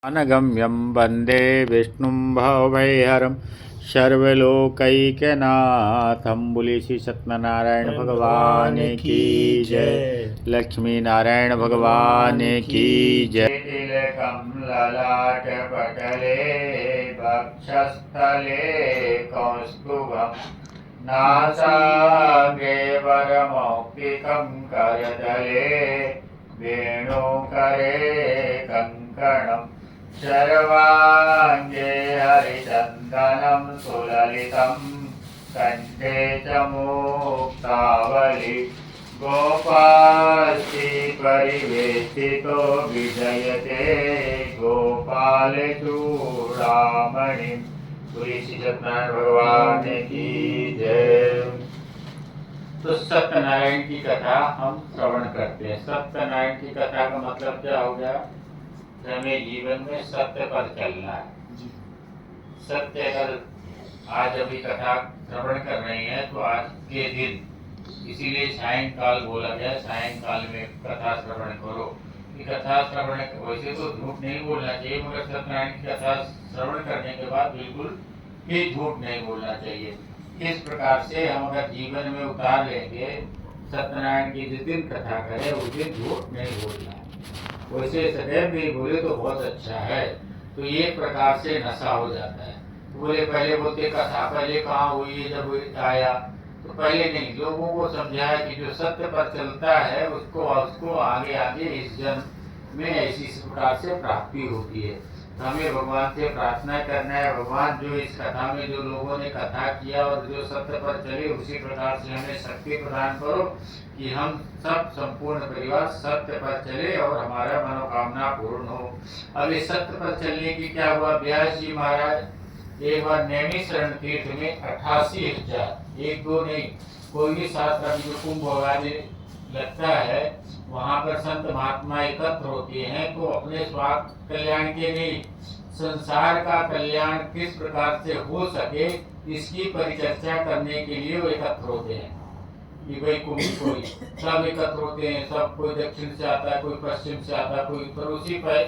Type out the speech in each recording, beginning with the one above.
अनगम्यं वन्दे विष्णुं भवभयहरं सर्वलोकैकनाथं। बोलिए श्री सत्यनारायण भगवान की जय, लक्ष्मी नारायण भगवान की जय। तिलकं ललाटपटले वक्षस्थले कौस्तुभं नासाग्रे वरमौक्तिकं करतले वेणुकरे कङ्कणम् सर्वाङ्गे हरिचन्दनं सुललितं कण्ठे च मुक्तावली गोपालि परिवेष्टितो विजयते गोपालचूडामणिं। श्री सत्यनारायण भगवान की जय। तो सत्यनारायण की कथा हम श्रवण करते हैं। सत्यनारायण की कथा का मतलब क्या हो गया? हमें जीवन में सत्य पर चलना है। सत्य अगर आज अभी कथा श्रवण कर रहे हैं तो आज के दिन, इसीलिए सायंकाल बोला गया, सायंकाल में कथा श्रवण करो। कि कथा श्रवण वैसे तो झूठ नहीं बोलना चाहिए, मगर सत्यनारायण की कथा श्रवण करने के बाद बिल्कुल भी झूठ नहीं बोलना चाहिए। इस प्रकार से हम अगर जीवन में उतार लेंगे, सत्यनारायण की जिस दिन कथा करें उस दिन झूठ नहीं बोलना है। वैसे सदैव नहीं बोले तो बहुत अच्छा है। तो ये प्रकार से नशा हो जाता है। बोले पहले बोलते कथा पहले कहाँ हुई, जब आया तो पहले नहीं। लोगों को समझाया कि जो सत्य पर चलता है उसको आगे आगे इस जन्म में ऐसी प्रकार से प्राप्ति होती है। तो हमें भगवान से प्रार्थना करना है, भगवान जो इस कथा में जो लोगों ने कथा किया और जो सत्य पर चले उसी प्रकार से हमें शक्ति प्रदान करो कि हम सब संपूर्ण परिवार सत्य पर चले और हमारा मनोकामना पूर्ण हो। अब इस सत्य पर चलने की क्या हुआ? व्यास जी महाराज एक बार नैमिषारण्य तीर्थ में 88,000, एक दो नहीं, कोई भी शास्त्र जो कुंभ आदि लगता है वहाँ पर संत महात्मा एकत्र होते हैं तो अपने स्वार्थ कल्याण के नहीं, संसार का कल्याण किस प्रकार से हो सके इसकी परिचर्चा करने के लिए वो एकत्र होते हैं। कि भाई कोई सब एकत्र होते हैं, सब कोई दक्षिण से आता है, कोई पश्चिम से आता है, कोई उत्तर।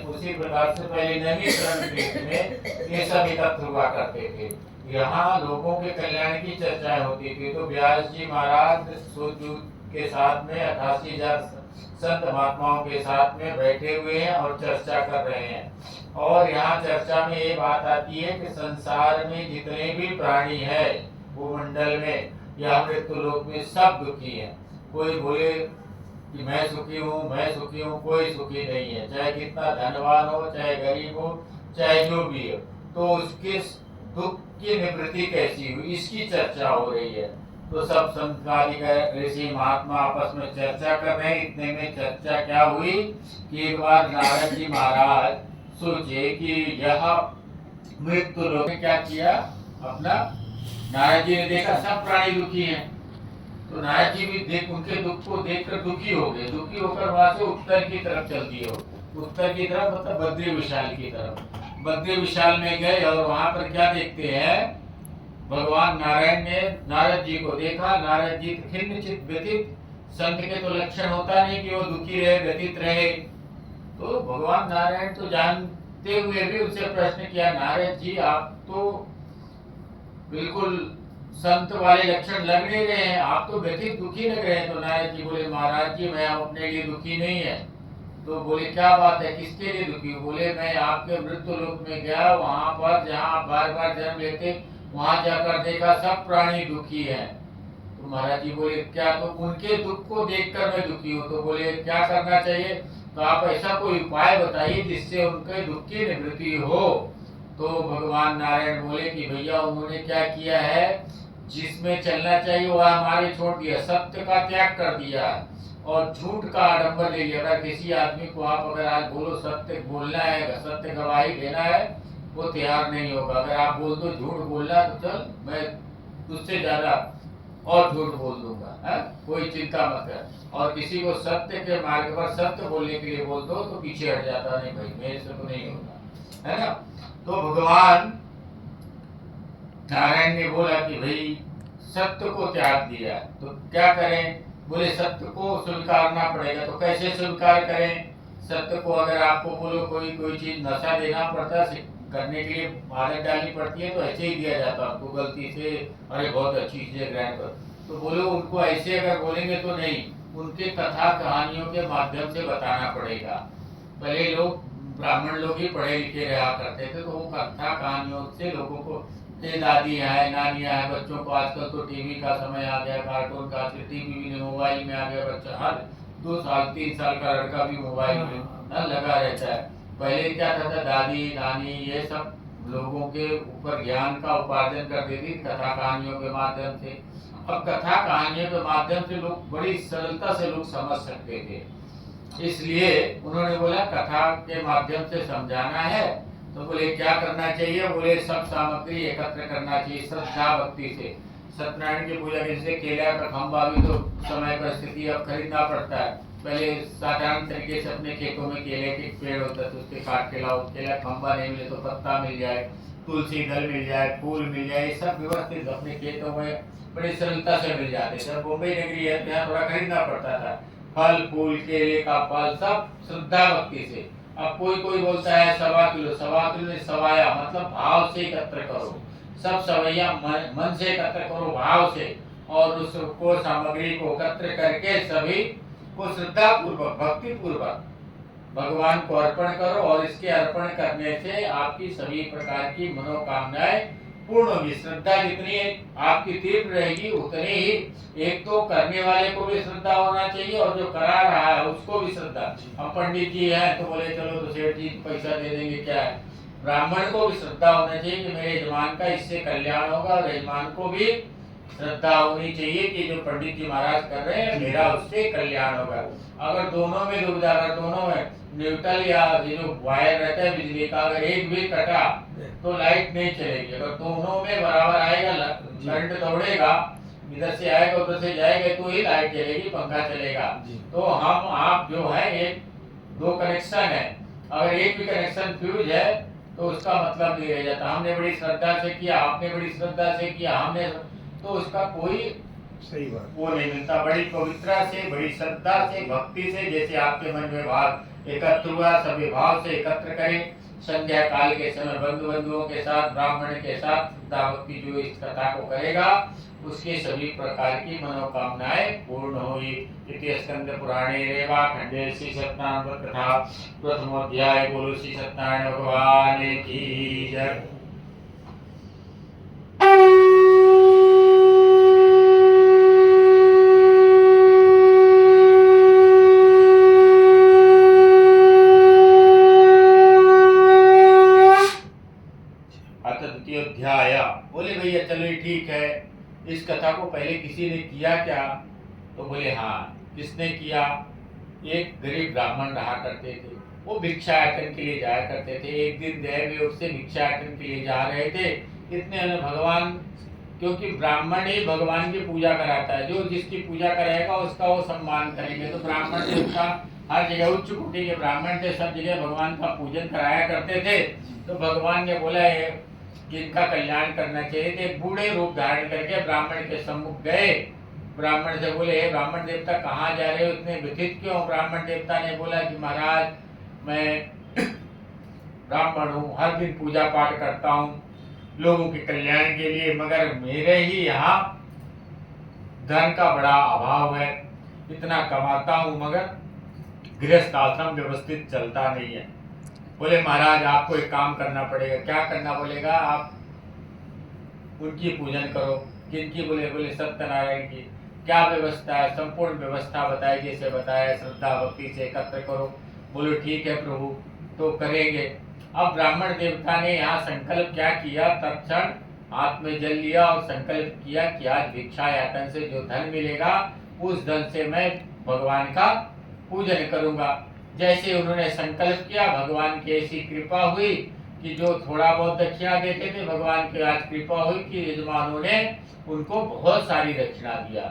उसी प्रकार से पहले नैमिषारण्य तीर्थ में ये सब एकत्र हुआ करते थे। यहाँ लोगों के कल्याण की चर्चाएं होती थी। तो व्यास जी महाराज के साथ में 88,000 संत महात्माओं के साथ में बैठे हुए हैं और चर्चा कर रहे हैं। और यहाँ चर्चा में ये बात आती है कि संसार में जितने भी प्राणी है भूमंडल में या मृत्युलोक में सब दुखी है। कोई बोले कि मैं सुखी हूँ, मैं सुखी हूँ, कोई सुखी नहीं है। चाहे कितना धनवान हो, चाहे गरीब हो, चाहे जो भी हो, तो उसके दुख की निवृत्ति कैसी हुई इसकी चर्चा हो रही है। तो सब संत ऋषि महात्मा आपस में चर्चा कर रहे हैं। इतने में चर्चा क्या हुई कि एक बार नारद जी महाराज सोचे कि यह मृत्यु लोग ने क्या किया, अपना नारद जी ने देखा सब प्राणी दुखी हैं। तो नारद जी भी उनके दुख को देखकर दुखी हो गए। दुखी होकर वहां से उत्तर की तरफ चल दिए। उत्तर की तरफ मतलब बद्री विशाल की तरफ। बद्री विशाल में गए और वहां पर क्या देखते हैं, भगवान नारायण ने नारद जी को देखा। नारद जी खिन्न चित्त व्यथित। संत के तो लक्षण होता नहीं कि वो दुखी रहे, व्यथित रहे। तो भगवान नारायण तो जानते हुए भी उनसे प्रश्न किया, नारद जी आप तो बिल्कुल संत वाले लक्षण लग नहीं रहे हैं, आप तो व्यथित दुखी लग रहे हैं। तो नारद जी बोले, महाराज जी मैं अपने लिए दुखी नहीं है। तो बोले क्या बात है, किसके लिए दुखी? बोले मैं आपके मृत्यु लोक में गया, वहां पर जहाँ बार बार जन्म लेते वहां जाकर देखा सब प्राणी दुखी हैं। तो महाराज जी बोले क्या? तो उनके दुख को देखकर मैं दुखी हूँ। तो बोले क्या करना चाहिए? तो आप ऐसा कोई उपाय बताइए जिससे उनके दुख की निवृत्ति हो। तो भगवान नारायण बोले कि भैया उन्होंने क्या किया है, जिसमें चलना चाहिए वह हमारे छोड़ दिया, सत्य का त्याग कर दिया और झूठ का आडंबर ले लिया। अगर किसी आदमी को आप अगर आज बोलो सत्य बोलना है, सत्य गवाही देना है, वो तैयार नहीं होगा। अगर आप बोल दो झूठ बोलना तो चल मैं तुझसे ज्यादा और झूठ बोल दूंगा, है कोई चिंता मत कर। और किसी को सत्य के मार्ग पर सत्य बोलने के लिए बोल दो तो पीछे हट जाता, नहीं भाई मेरे से तो नहीं होगा, है ना। तो भगवान नारायण ने बोला कि भाई सत्य को त्याग दिया तो क्या करें? बोले सत्य को स्वीकारना पड़ेगा। तो कैसे स्वीकार करें? सत्य को अगर आपको बोलो कोई कोई चीज नशा देना पड़ता है करने के लिए आदत डालनी पड़ती है तो ऐसे ही दिया जाता है आपको गलती से, अरे बहुत अच्छी चीजें ग्रहण कर, तो बोलो उनको ऐसे अगर बोलेंगे तो नहीं, उनके कथा कहानियों के माध्यम से बताना पड़ेगा। पहले लोग ब्राह्मण लोग ही पढ़े लिखे रहा करते थे, तो वो कथा कहानियों से लोगों को, ये दादी है नानियाँ है, बच्चों को आजकल तो टीवी का समय आ गया, कार्टून का, टीवी भी नहीं मोबाइल में आ गया, बच्चा हर 2 साल 3 साल का लड़का भी मोबाइल में लगा रहता है। पहले क्या था, दादी नानी ये सब लोगों के ऊपर ज्ञान का उपार्जन करती थी कथा कहानियों के माध्यम से। अब कथा कहानियों के माध्यम से लोग बड़ी सरलता से लोग समझ सकते थे, इसलिए उन्होंने बोला कथा के माध्यम से समझाना है। तो बोले क्या करना चाहिए, बोले सब सामग्री एकत्र करना चाहिए श्रद्धा भक्ति से। सत्यनारायण की पूजा जैसे केला का खंभा भी तो समय परिस्थिति अब खरीदना पड़ता है, पहले साधारण तरीके से अपने खेतों में केले के पेड़ होता है, उसके काट के लाओ, केला खंभा नहीं मिले तो पत्ता मिल जाए, तुलसी दल मिल जाए, फूल मिल जाए, सब व्यवस्थित अपने खेतों में बड़ी सरलता से मिल जाते। जब मुंबई नगरी है तो यहाँ थोड़ा खरीदना पड़ता था, फल फूल केले का फल सब श्रद्धा भक्ति से। अब कोई कोई बोलता है 1.25 किलो सवाया मतलब भाव से एकत्र करो, सब सवैया मन से एकत्र करो भाव से, और उसको सामग्री को एकत्र करके सभी को श्रद्धा पूर्वक भक्ति पूर्वक भगवान को अर्पण करो, और इसके अर्पण करने से आपकी सभी प्रकार की मनोकामनाएं पूर्ण होगी। श्रद्धा जितनी आपकी तीव्र रहेगी उतनी ही एक तो करने वाले को भी श्रद्धा होना चाहिए और जो करा रहा है उसको भी श्रद्धा। हम पंडित जी हैं तो बोले चलो तो सेठ जी पैसा दे देंगे, क्या है, ब्राह्मण को भी श्रद्धा होना चाहिए कि मेरे यजमान का इससे कल्याण होगा, और यजमान को भी श्रद्धा होनी चाहिए कि जो पंडित जी महाराज कर रहे हैं मेरा उससे कल्याण होगा। अगर दोनों में दुविधा, अगर दोनों में न्यूट्रल या ये जो वायर रहता है बिजली का, अगर एक भी कटा तो लाइट नहीं चलेगी। अगर दोनों में बराबर आएगा करंट दौड़ेगा, इधर से आएगा उधर से जाएगा तो ही लाइट चलेगी, पंखा चलेगा। तो हम आप जो है एक दो कनेक्शन है, अगर एक भी कनेक्शन फ्यूज है तो उसका मतलब नहीं रह जाता। हमने बड़ी श्रद्धा से किया, आपने बड़ी श्रद्धा से किया, हमने तो उसका कोई सही बात वो नहीं मिलता। बड़ी पवित्रता से, बड़ी श्रद्धा से, भक्ति से, जैसे आपके मन में भाव एकत्र हुआ सभी भाव से एकत्र करें। संध्या काल के समय बंधुओं के साथ, ब्राह्मण के साथ श्रद्धा भक्ति जो इस कथा को करेगा उसके सभी प्रकार की मनोकामनाएं पूर्ण हुई। इति स्कंद पुराणे रेवा खंडे श्री सत्यनारायण कथा प्रथमोध्याय। बोलो श्री सत्यनारायण भगवान की जय। अध्याय बोले भैया चलो ठीक है, इस कथा को पहले किसी ने किया क्या, तो बोले हाँ किसने किया, एक गरीब ब्राह्मण रहा करते थे, वो भिक्षाटन के लिए जाया करते थे। एक दिन देव उससे भिक्षाटन के लिए जा रहे थे, इतने में भगवान, क्योंकि ब्राह्मण ही भगवान की पूजा कराता है, जो जिसकी पूजा कराएगा उसका वो सम्मान करेंगे। तो ब्राह्मण देवता हर जगह उच्च कोटि के ब्राह्मण थे, सब जगह भगवान का पूजन कराया करते थे। तो भगवान ने बोला है कि इनका कल्याण करना चाहिए, तो एक बूढ़े रूप धारण करके ब्राह्मण के सम्मुख गए। ब्राह्मण से बोले हे ब्राह्मण देवता कहाँ जा रहे हो, इतने व्यथित क्यों। ब्राह्मण देवता ने बोला कि महाराज मैं ब्राह्मण हूँ, हर दिन पूजा पाठ करता हूँ लोगों के कल्याण के लिए, मगर मेरे ही यहाँ धन का बड़ा अभाव है, इतना कमाता हूँ मगर गृहस्थ आश्रम व्यवस्थित चलता नहीं है। बोले महाराज आपको एक काम करना पड़ेगा। क्या करना बोलेगा, आप उनकी पूजन करो। किनकी, बोले सत्यनारायण की। क्या व्यवस्था है, संपूर्ण व्यवस्था बताए जैसे बताया, श्रद्धा भक्ति से एकत्र करो। बोलो ठीक है प्रभु, तो करेंगे। अब ब्राह्मण देवता ने यहाँ संकल्प क्या किया, तत्क्षण हाथ में जल लिया और संकल्प किया कि आज भिक्षा यातन से जो धन मिलेगा उस धन से मैं भगवान का पूजन करूंगा। जैसे उन्होंने संकल्प किया, भगवान की ऐसी कृपा हुई कि जो थोड़ा बहुत दक्षिणा देते थे, भगवान की आज कृपा हुई कि यजमानों ने उनको बहुत सारी दक्षिणा दिया।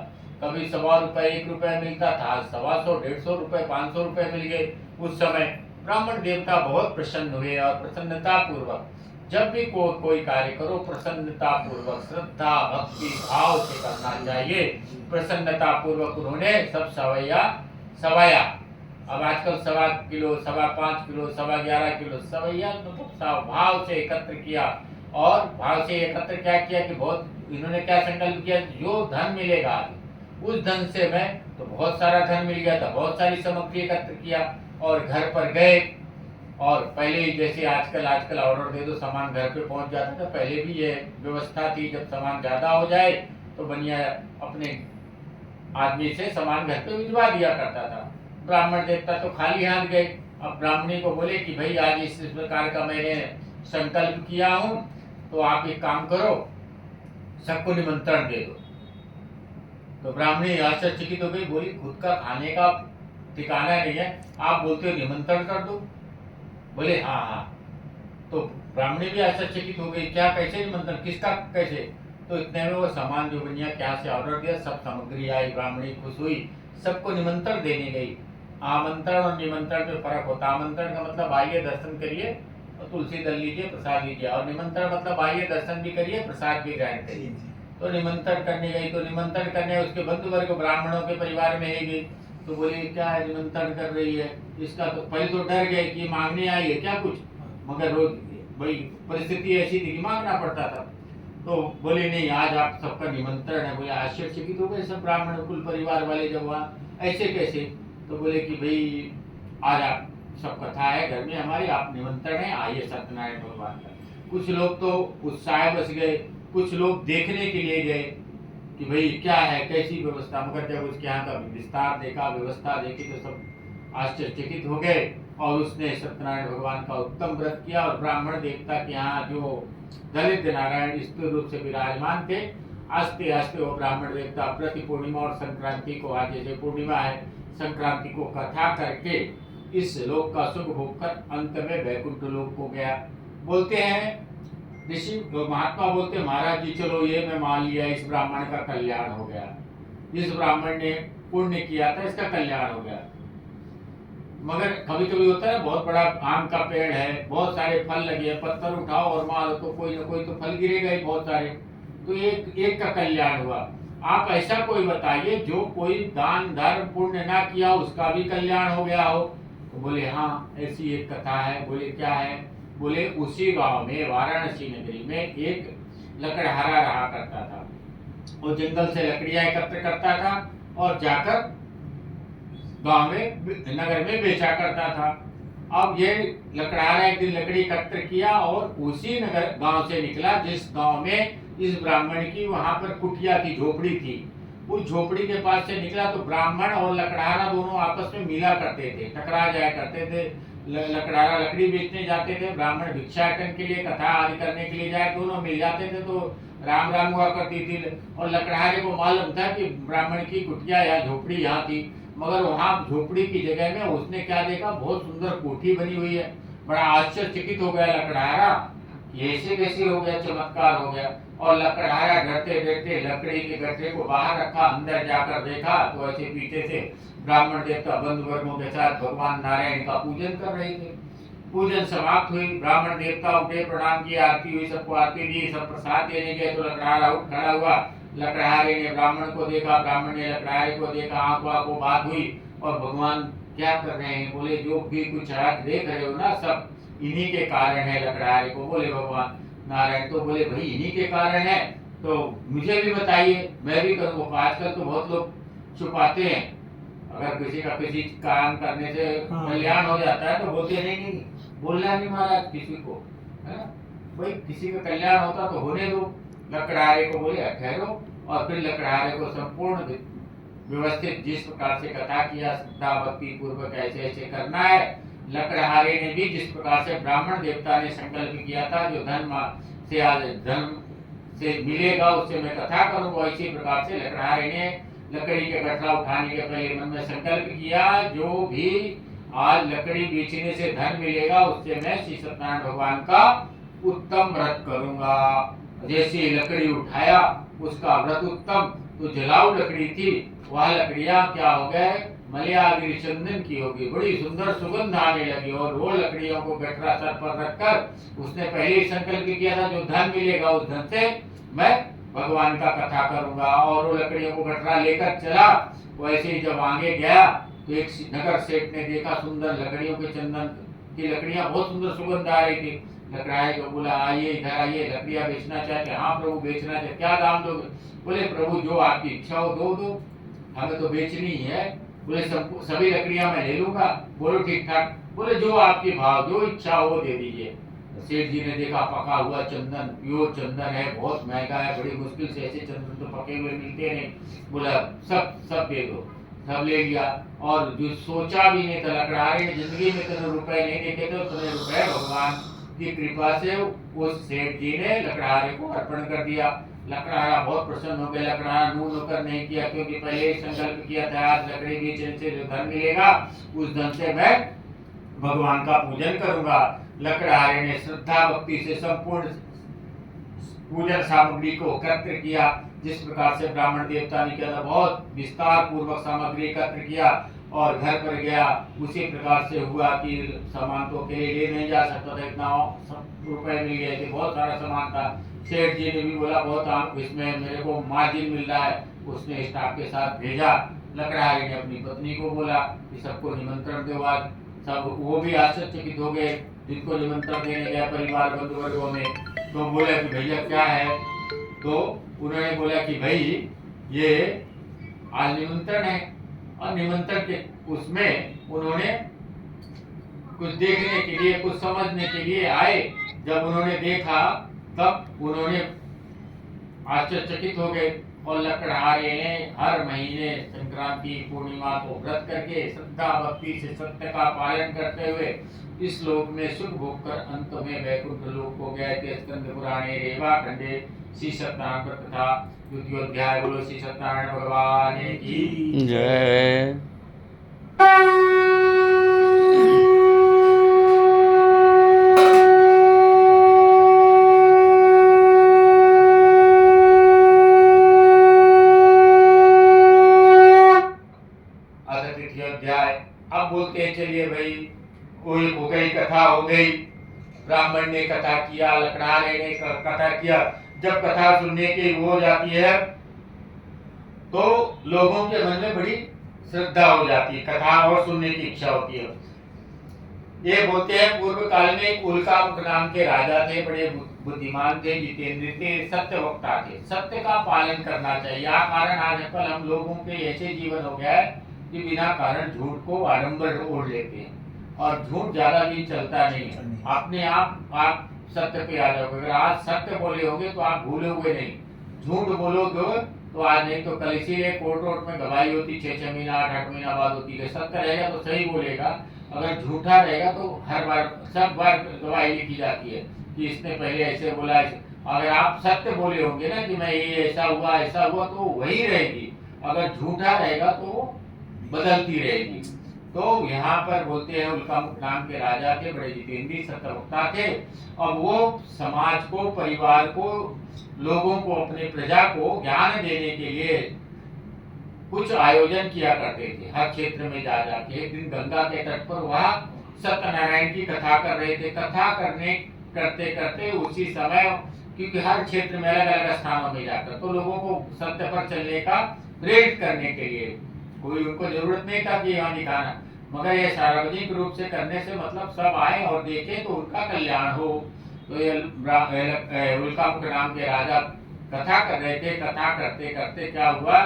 कभी 1.25 रुपए 1 रुपया मिलता था, 125, 150 रुपए, 500 रुपए मिल गए। उस समय ब्राह्मण देवता बहुत प्रसन्न हुए और प्रसन्नता पूर्वक, जब भी कोई कार्य करो प्रसन्नता पूर्वक, श्रद्धा भक्ति भाव से करना चाहिए। प्रसन्नता पूर्वक उन्होंने सब सवाया अब आजकल 1.25 किलो, 5.25 किलो, 11.5 किलो सब यह मतलब भाव से एकत्र किया। और भाव से एकत्र क्या किया कि बहुत इन्होंने क्या संकल्प किया, जो धन मिलेगा उस धन से मैं तो बहुत सारा धन मिल गया था, बहुत सारी सामग्री एकत्र किया और घर पर गए। और पहले ही जैसे आजकल ऑर्डर दे दो सामान घर पे पहुंच जाता था, पहले भी ये व्यवस्था थी। जब सामान ज्यादा हो जाए तो बनिया अपने आदमी से सामान घर पे भिजवा दिया करता था। ब्राह्मण देवता तो खाली हाथ गए। अब ब्राह्मणी को बोले कि भाई आज इस प्रकार का मैंने संकल्प किया हूं, तो आप एक काम करो, सबको निमंत्रण दे दो। तो ब्राह्मणी आश्चर्यचकित हो गई, बोली खुद का खाने का ठिकाना नहीं है, आप बोलते हो निमंत्रण कर दो। बोले हाँ हाँ। तो ब्राह्मणी भी आश्चर्यचकित हो गई, क्या कैसे निमंत्रण, किसका कैसे। तो इतने में वो सामान जो बनिया क्या से ऑर्डर दिया, सब सामग्री आई, ब्राह्मणी खुश हुई, सबको निमंत्रण देने गई। आमंत्रण और निमंत्रण में फर्क होता है। आमंत्रण का मतलब आइए दर्शन करिए और तुलसी दल लीजिए, प्रसाद लीजिए, और निमंत्रण मतलब आइए दर्शन भी करिए, प्रसाद भी ग्रहण करिए। तो निमंत्रण करने गई, तो निमंत्रण करने उसके बंधु वर्ग ब्राह्मणों के परिवार में ही गई। तो बोले क्या है निमंत्रण कर रही है, इसका तो पहले तो डर गए कि मांगने आई है क्या कुछ, मगर रोज भाई परिस्थिति ऐसी थी कि मांगना पड़ता था। तो बोले नहीं, आज आप सबका निमंत्रण है। बोले आश्चर्यचकित हो गए सब ब्राह्मण कुल परिवार वाले, जब वहाँ ऐसे कैसे। तो बोले कि भाई आज आप सब कथा है घर में हमारी, आप निमंत्रण है, आइए सत्यनारायण भगवान का। कुछ लोग तो उत्साह बस गए, कुछ लोग देखने के लिए गए कि भाई क्या है कैसी व्यवस्था, मगर जब उसके यहाँ का विस्तार देखा, व्यवस्था देखी, तो सब आश्चर्यचकित हो गए। और उसने सत्यनारायण भगवान का उत्तम व्रत किया। और ब्राह्मण देवता के यहाँ जो दलित नारायण स्थिर रूप से विराजमान थे, आस्ते आस्ते वो ब्राह्मण देवता प्रति पूर्णिमा और संक्रांति को, आज जैसे पूर्णिमा है, संक्रांति को कथा करके इस लोक का सुख भोग कर अंत में वैकुंठ लोक को गया। बोलते हैं ऋषि महात्मा, बोलते हैं महाराज जी चलो ये मैं मान लिया, इस ब्राह्मण का कल्याण हो गया, जिस ब्राह्मण ने पुण्य किया था इसका कल्याण हो गया। मगर कभी कभी होता है बहुत बड़ा आम का पेड़ है, बहुत सारे फल लगे हैं, पत्थर उठाओ और मारो तो कोई ना कोई तो फल गिरेगा ही बहुत सारे, तो एक का कल्याण हुआ। आप ऐसा कोई बताइए जो कोई दान धर्म पुण्य ना किया उसका भी कल्याण हो गया हो। तो बोले हाँ ऐसी एक कथा है। बोले क्या है। बोले उसी गांव में वाराणसी नगरी में एक लकड़हारा रहा करता था। वो जंगल से लकड़ियां एकत्र करता था और जाकर गांव में नगर में बेचा करता था। अब ये लकड़हारा एक दिन लकड़ी एकत्र किया और उसी नगर गांव से निकला जिस गांव में इस ब्राह्मण की वहां पर कुटिया थी, झोपड़ी थी। उस झोपड़ी के पास से निकला तो ब्राह्मण और लकड़हारा दोनों आपस में मिला करते थे, टकरा जाया करते थे। लकड़हारा लकड़ी बेचने जाते थे, ब्राह्मण भिक्षाटन के लिए कथा आदि करने के लिए जाए, दोनों मिल जाते थे, तो राम राम हुआ करती थी। और लकड़हारे को मालूम था कि ब्राह्मण की कुटिया या झोपड़ी यहाँ थी, मगर वहां झोपड़ी की जगह में उसने क्या देखा, बहुत सुंदर कोठी बनी हुई है। बड़ा आश्चर्यचकित हो गया लकड़हारा, ये ऐसे कैसे हो गया, चमत्कार हो गया। और लकड़हारा डरते डरते लकड़ी के गट्ठे को बाहर रखा, अंदर जाकर देखा तो ऐसे पीछे से ब्राह्मण देवता बंधु वर्गों के साथ भगवान नारायण का पूजन कर रहे थे। पूजन समाप्त हुई, ब्राह्मण देवता उठे, प्रणाम किया, आरती हुई, सबको आरती दी, सब प्रसाद देने गए तो लकड़हारा उठ खड़ा हुआ। लकड़हारे ने ब्राह्मण को देखा, ब्राह्मण ने लकड़हारे को देखा, आंखों को बात हुई और भगवान क्या कर रहे हैं। बोले जो भी कुछ आज देख रहे हो ना सब इन्हीं के कारण है। लकड़हारे को बोले भगवान नारायण, तो बोले भाई इन्हीं के कारण है तो मुझे भी बताइए, मैं भी करूँगा। आजकल तो बहुत लोग छुपाते हैं, अगर किसी का किसी काम करने से कल्याण हो जाता है तो बोलते नहीं बोलना नहीं महाराज किसी को, है ना भाई, किसी का कल्याण होता तो होने दो। लकड़हारे को बोले ठहरो, और फिर लकड़हारे को संपूर्ण व्यवस्थित जिस प्रकार से कथा किया, श्रद्धा भक्ति पूर्वक ऐसे ऐसे करना है। लकड़हारे ने भी जिस प्रकार से ब्राह्मण देवता ने संकल्प किया था, जो धन से मिलेगा उससे मैं कथा करूंगा, इसी प्रकार से लकड़हारे ने लकड़ी के गठरा उठाने के पहले मन में संकल्प किया, जो भी आज लकड़ी बेचने से धन मिलेगा उससे मैं श्री सत्यनारायण भगवान का उत्तम व्रत करूंगा। जैसे लकड़ी उठाया उसका व्रत उत्तम, तो जलाऊ लकड़ी थी, वह लकड़ियां क्या हो गए, मलयागिरी चंदन की होगी, बड़ी सुंदर सुगंध आने लगी। और वो लकड़ियों को गठरा सर पर रखकर उसने पहले ही संकल्प किया था जो धन मिलेगा उस धन से मैं भगवान का कथा करूंगा। और वो लकड़ियों को गठरा लेकर चला। वैसे ही जब आगे गया तो एक नगर सेठ ने देखा सुंदर लकड़ियों के चंदन की लकड़ियां, बहुत सुंदर सुगंध आ रही थी। लकड़हारे को बोला, आइए इधर आइए, लकड़ियां बेचना चाहते हैं? हाँ प्रभु बेचना चाहते। क्या दाम दोगे? बोले प्रभु जो आपकी इच्छा हो दो, हमें तो बेचनी ही है। बोले सभी लकड़ियां मैं ले लूंगा। बोलो ठीक ठाक। बोले जो आपकी भाव, जो इच्छा हो दे दीजिए। सेठ जी ने देखा पका हुआ चंदन, प्योर चंदन है, बहुत महंगा है, बड़ी मुश्किल से ऐसे चंदन तो पके हुए मिलते नहीं। बोला सब सब दे दो। सब ले लिया। और जो सोचा भी नहीं था, लकड़हारे ने जिंदगी में इतने रुपए नहीं देखे थे, उतने रुपए भगवान की कृपा से उस सेठ जी ने लकड़हारे को अर्पण कर दिया। लकड़हारा बहुत प्रसन्न हो गया। लकड़हारा नून होकर नहीं किया, क्योंकि पहले संकल्प किया था आज लकड़ी बेचने से जो धन मिलेगा उस धन से मैं भगवान का पूजन करूंगा। लकड़हारे ने श्रद्धा भक्ति से संपूर्ण पूजन सामग्री को एकत्र किया, जिस प्रकार से ब्राह्मण देवता ने किया था। बहुत विस्तार पूर्वक सामग्री एकत्र किया और घर पर गया। उसी प्रकार से हुआ कि सामान तो अकेले ले नहीं जा सकता था, इतना रुपए मिल गए थे, बहुत सारा सामान था। सेठ जी ने भी बोला बहुत इसमें मेरे को मार्जिन मिल रहा है, उसने स्टाफ के साथ भेजा। लकड़हारे ने अपनी पत्नी को बोला कि सबको निमंत्रण दो आज। सब वो भी आश्चर्यचकित हो गए जिनको निमंत्रण देने गया परिवार बंधु वर्गों में। तो बोला कि भैया क्या है? तो उन्होंने बोला कि भाई ये आज निमंत्रण है। और निमंत्रण के उसमें उन्होंने कुछ देखने के लिए, कुछ समझने के लिए आए। जब उन्होंने देखा तब उन्होंने आश्चर्यचकित हो गए। और लकड़हारे ने हर महीने संक्रांति पूर्णिमा को व्रत करके श्रद्धा भक्ति से सत्य का पालन करते हुए इस लोक में सुख भोग कर अंत में वैकुंठ लोक को गए थे। स्कंद पुराणे रेवा खंडे श्री सत्यनारायण कथा द्वितीय अध्याय। बोलो श्री सत्यनारायण भगवान की जय। अब बोलते हैं चलिए भाई, कोई हो गई कथा हो गई, ब्राह्मण ने कथा किया, लकड़हारे ने कथा किया। जब कथा सुनने की वो हो जाती है तो लोगों के मन में बड़ी श्रद्धा हो जाती है, कथा और सुनने की इच्छा होती है। ये बोलते हैं पूर्व काल में उल्कामुख नाम के राजा थे, बड़े बुद्धिमान थे, जितेंद्र थे, सत्य वक्ता थे। सत्य का पालन करना चाहिए। यह कारण आज कल हम लोगों के ऐसे जीवन हो गया है कि बिना कारण झूठ को आडंबर ओढ़ लेते हैं और झूठ ज्यादा दिन चलता नहीं है। अपने आप सत्य पे आ जाओगे। अगर आज सत्य बोले होगे तो आप भूलोगे नहीं, झूठ बोलोगे तो आज नहीं तो कल। इसीलिए कोर्ट वोर्ट में गवाही होती 6-6 महीना 8-8 महीना बाद होती है। सत्य रहेगा तो सही बोलेगा, अगर झूठा रहेगा तो हर बार सब बार गवाही लिखी जाती है कि इसने पहले ऐसे बोला। अगर आप सत्य बोले होंगे ना कि मैं ये ऐसा हुआ तो वही रहेगी। अगर झूठा रहेगा तो बदलती रहेगी। तो यहाँ पर बोलते हैं उल्कामुख नाम के राजा थे, बड़े जितेंद्रीय सत्यवक्ता थे। और वो समाज को, परिवार को, लोगों को, अपने प्रजा को ज्ञान देने के लिए कुछ आयोजन किया करते थे हर क्षेत्र में जा जाके। एक दिन गंगा के तट पर वह सत्यनारायण की कथा कर रहे थे। कथा करते करते उसी समय, क्योंकि हर क्षेत्र में अलग अलग स्थानों में जाकर तो लोगों को सत्य पर चलने का प्रेरित करने के लिए, कोई उनको जरूरत नहीं था कि यहाँ दिखाना, मगर ये सार्वजनिक रूप से करने से मतलब सब आए और देखें तो उनका कल्याण हो। तो ये उल्कामुख नाम के राजा कथा कर रहे थे। कथा करते करते क्या हुआ,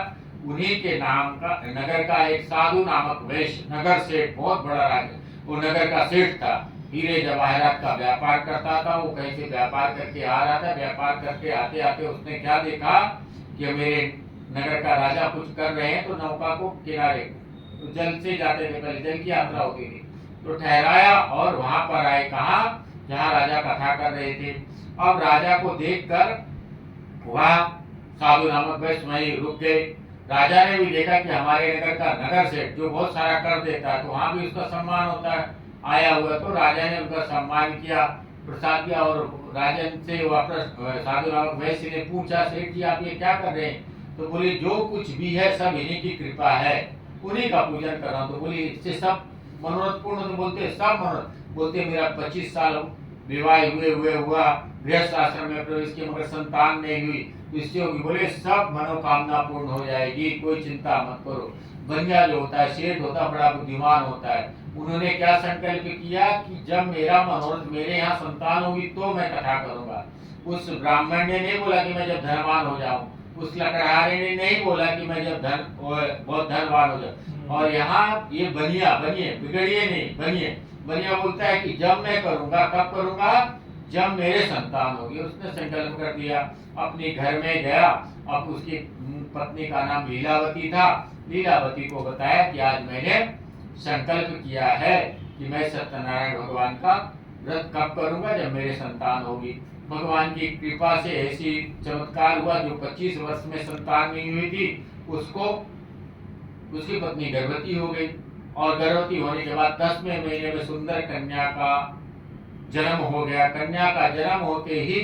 उन्हीं के नाम का नगर का एक साधु नामक वैश्य, नगर सेठ, बहुत बड़ा राजा, वो नगर का सेठ था। हीरे जवाहरात का व्यापार करता था। वो कहीं से व्यापार करके आ रहा था। व्यापार करके आते आते उसने क्या देखा कि मेरे नगर का राजा कुछ कर रहे हैं, तो नौका को किनारे, तो जल से जाते थे, पहले जल की यात्रा होती थी, तो ठहराया और वहां पर आए, कहा जहाँ राजा कथा कर रहे थे। अब राजा को देखकर वह साधु नामक वैश्य वहीं रुक गए। राजा ने भी देखा कि हमारे नगर का नगर सेठ जो बहुत सारा कर देता है, तो वहां भी उसका सम्मान होता है, आया हुआ। तो राजा ने उनका सम्मान किया, प्रसाद दिया। और राजन से वापस साधु नामक वैश्य ने पूछा, सेठ जी आप ये क्या कर रहे हैं? तो बोले जो कुछ भी है सब इन्हीं की कृपा है, उन्हीं का पूजन कर रहा हूँ। तो बोले इससे सब मनोरथ पूर्ण? तो बोलते सब मनोरथ। बोलते मेरा 25 साल विवाह हुआ, गृहस्थ आश्रम में प्रवेश किया, मगर संतान नहीं हुई, तो इससे होगी। बोले सब मनोकामना पूर्ण हो जाएगी, कोई चिंता मत करो। बनिया जो होता है, सेठ होता है, बड़ा बुद्धिमान होता है। उन्होंने क्या संकल्प किया कि जब मेरा मनोरथ, मेरे यहाँ संतान होगी तो मैं कथा करूंगा। उस ब्राह्मण ने नहीं बोला कि मैं जब धनवान हो जाऊं, उस लकड़हारे ने नहीं बोला कि मैं जब बहुत धनवान हो जाऊं। और यहाँ ये बनिया, बनिए, बिगड़िए नहीं, बनिए, बनिया बोलता है कि जब मैं करूंगा, कब करूंगा, जब मेरे संतान होगी। उसने संकल्प कर दिया, अपने घर में गया। अब उसकी पत्नी का नाम लीलावती था। लीलावती को बताया कि आज मैंने संकल्प किया है कि मैं सत्यनारायण भगवान का व्रत कब करूंगा, जब मेरे संतान होगी। भगवान की कृपा से ऐसी चमत्कार हुआ, जो 25 वर्ष में संतान नहीं हुई थी, उसको उसकी पत्नी गर्भवती हो गई। और गर्भवती होने के बाद 10वें महीने में सुंदर कन्या का जन्म हो गया। कन्या का जन्म होते ही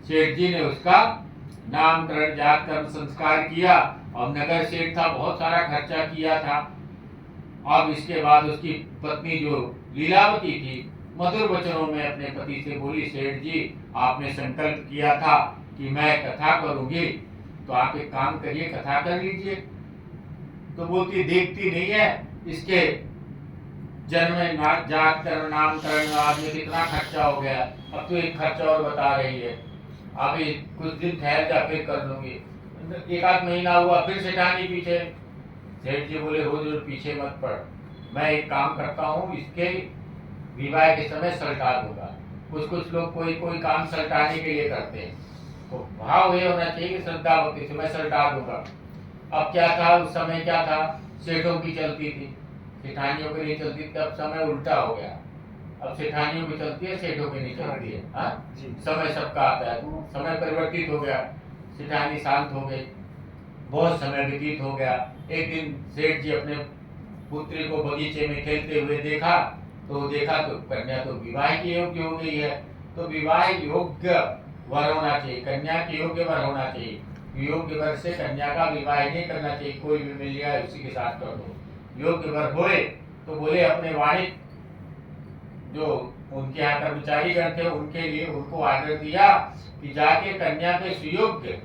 सेठ जी ने उसका नामकरण, जात कर्म संस्कार किया। और नगर सेठ था, बहुत सारा खर्चा किया था। अब इसके बाद उसकी पत्नी जो लीलावती थी, मधुर वचनों में अपने पति से बोली, सेठ जी आपने संकल्प किया था कि मैं कथा करूंगी, तो आप एक काम करिए, कथा कर लीजिए। तो बोलती, देखती नहीं है इसके जन्म में जात कर्म नामकरण आदमी कितना खर्चा हो गया, अब तो एक खर्चा और बता रही है, अभी कुछ दिन ठहर जा फिर कर लूंगी। 1 आध महीना हुआ, फिर सेठानी पीछे। सेठ जी बोले, रोज रोज पीछे मत पड़, मैं एक काम करता हूँ, इसके विवाह के समय सल्टा दूंगा। कुछ कुछ लोग कोई कोई काम सल्टाने के लिए करते हैं, तो भाव ये होना चाहिए कि श्रद्धा भक्ति से मैं सल्टा दूंगा। अब क्या था, उस समय क्या था, सेठों की चलती थी, सेठानियों की नहीं चलती थी। अब समय उल्टा हो गया, अब सेठानियों की चलती है, सेठों की नहीं चलती है। समय सबका आता है, तो समय परिवर्तित हो गया, सेठानी शांत हो गई। बहुत समय व्यतीत हो गया। एक दिन सेठ जी अपने पुत्री को बगीचे में खेलते हुए देखा, तो देखा तो कन्या तो विवाह के योग्य हो गई है। तो विवाह योग्य वर होना चाहिए, कन्या के योग्य वर होना चाहिए। योग्य वर से कन्या का विवाह नहीं करना चाहिए, कोई भी मिल जाए उसी के साथ कर दो। योग्य वर होए तो बोले अपने वाणी, जो उनके यहाँ कर्मचारी गण थे, उनके लिए उनको आर्डर दिया कि जाके कन्या के सुयोग्य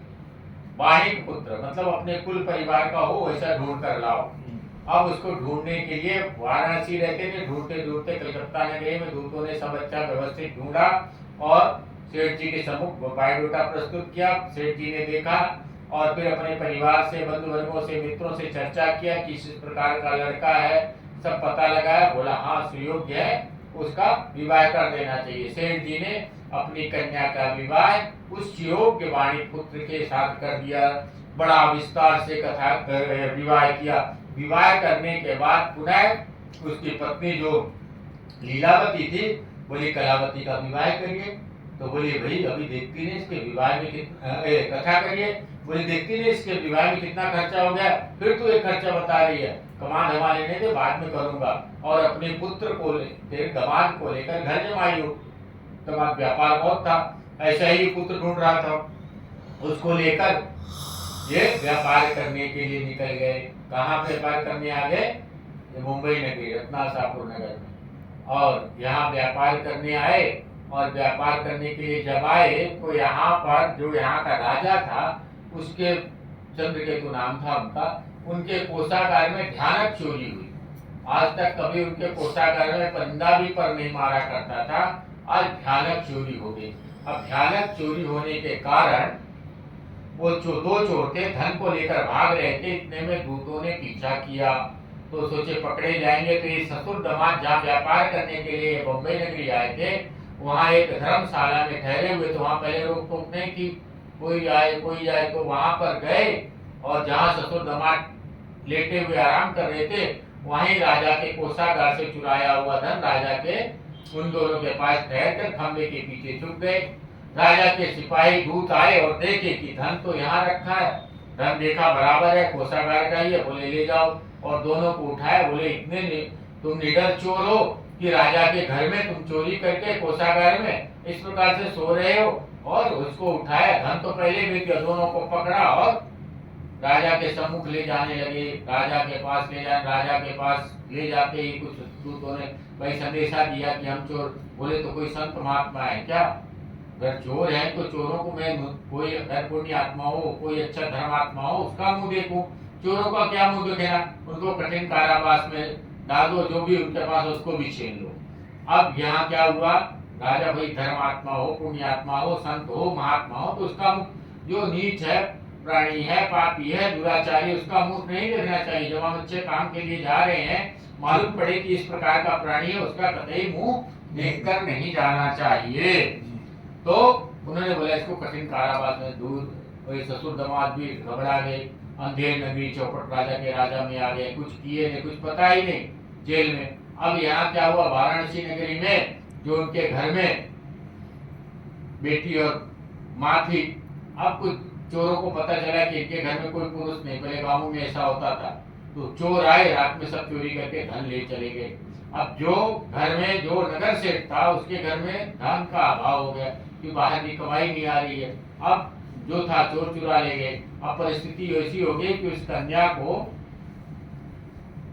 वाणिक पुत्र, मतलब अपने कुल परिवार का हो, वैसा ढूंढ कर लाओ। अब उसको ढूंढने के लिए वाराणसी रहते थे, ढूंढते ढूंढते कलकत्ता नगरी में दूतों ने सब अच्छा व्यवस्थित ढूंढा और सेठ जी के सम्मुख बायोडाटा प्रस्तुत किया। सेठ जी ने देखा और फिर अपने परिवार से, बंधु वर्गों से, मित्रों से चर्चा किया कि इस प्रकार का लड़का है, सब पता लगाया, बोला हाँ सुयोग्य है, उसका विवाह कर देना चाहिए। सेठ जी ने अपनी कन्या का विवाह उस योग्य वाणिक पुत्र के साथ कर दिया। बड़ा विस्तार से कथा विवाह किया। विवाह करने के बाद पुनः उसकी पत्नी जो लीलावती थी, बोली कलावती का विवाह करिए। तो बोली भाई अभी देखती नहीं इसके विवाह में कितना, कथा करिए। बोली देखती नहीं इसके विवाह में कितना खर्चा हो गया, फिर तो एक खर्चा बता रही है, कमान धमा लेने के बाद में करूंगा। और अपने पुत्र को तेरे दमाद को लेकर घर जमाई हो। दमाद व्यापार बहुत था, ऐसा ही पुत्र ढूंढ रहा था, उसको लेकर ये व्यापार करने के लिए निकल गए। कहाँ व्यापार करने आ गए, मुंबई नगरी रत्नासापुर नगर में। और यहाँ व्यापार करने आए, और व्यापार करने के लिए जब आए तो यहाँ पर जो यहाँ का राजा था, उसके चंद्रकेतु नाम था उनका, उनके कोषागार में भयानक चोरी हुई। आज तक कभी उनके कोषागार में परिंदा भी पर नहीं मारा करता था, आज भयानक चोरी हो गई। अब भयानक चोरी होने के कारण वो दो चोर थे, धन को लेकर भाग रहे थे। इतने में दूतों ने पीछा किया, तो सोचे पकड़े जाएंगे। तो ये ससुर दामाद जहाँ व्यापार करने के लिए बम्बई नगरी आए थे, वहाँ एक धर्मशाला में ठहरे हुए थे। वहाँ पहले रोक टोक नहीं थी, कोई जाए तो वहाँ पर गए, और जहाँ ससुर दामाद लेटे हुए आराम कर रहे थे, वहीं राजा के कोषागार से चुराया हुआ धन राजा के उन दोनों के पास ठहर कर खंबे के पीछे छुप गए। राजा के सिपाही दूत आए और देखे कि धन तो यहाँ रखा है, धन देखा बराबर है, कोषागार का ही है, बोले ले जाओ। और दोनों को उठाए, बोले इतने तुम निडर चोर हो कि राजा के घर में तुम चोरी करके कोषागार में इस प्रकार से सो रहे हो। और उसको उठाया, धन तो पहले भी दिया, दोनों को पकड़ा और राजा के सम्मुख ले जाने लगे। राजा के पास ले जाते ही कुछ दूतों ने भाई संदेशा दिया कि हम चोर। बोले तो कोई संत महात्मा है क्या, अगर चोर है तो चोरों को मैं, कोई अगर पुण्य आत्मा हो, कोई अच्छा धर्मात्मा हो, उसका मुंह देखूं। चोरों का क्या मुंह दिखेगा, उनको कठिन कारावास में डाल दो, जो भी उनके पास उसको भी छीन लो। अब यहाँ क्या हुआ, राजा भाई धर्मात्मा हो, पुण्यात्मा हो, संत हो, महात्मा हो, तो उसका मुख जो नीच है, प्राणी है, पापी है, दुराचारी, उसका मुख नहीं देखना चाहिए। जब हम अच्छे काम के लिए जा रहे हैं, मालूम पड़े कि इस प्रकार का प्राणी है, उसका कतई मुंह देखकर नहीं जाना चाहिए। तो उन्होंने बोला इसको कठिन कारावास में दूर। वही ससुर दामाद भी घबरा गए, अंधेर नगरी चौपट राजा के राजा में आ गए, कुछ किए नहीं, कुछ पता ही नहीं, जेल में। अब यहाँ क्या हुआ, वाराणसी नगरी में जो उनके घर में बेटी और माँ थी, अब कुछ चोरों को पता चला कि इनके घर में कोई पुरुष नहीं, पहले गांवों में ऐसा होता था, तो चोर आए, रात में सब चोरी करके धन ले चले गए। अब जो घर में जो नगर सेठ था, उसके घर में धन का अभाव हो गया कि बाहर की कमाई नहीं आ रही है। अब जो था चोर चुरा ले गए। अब परिस्थिति ऐसी हो गई कि उस कन्या को,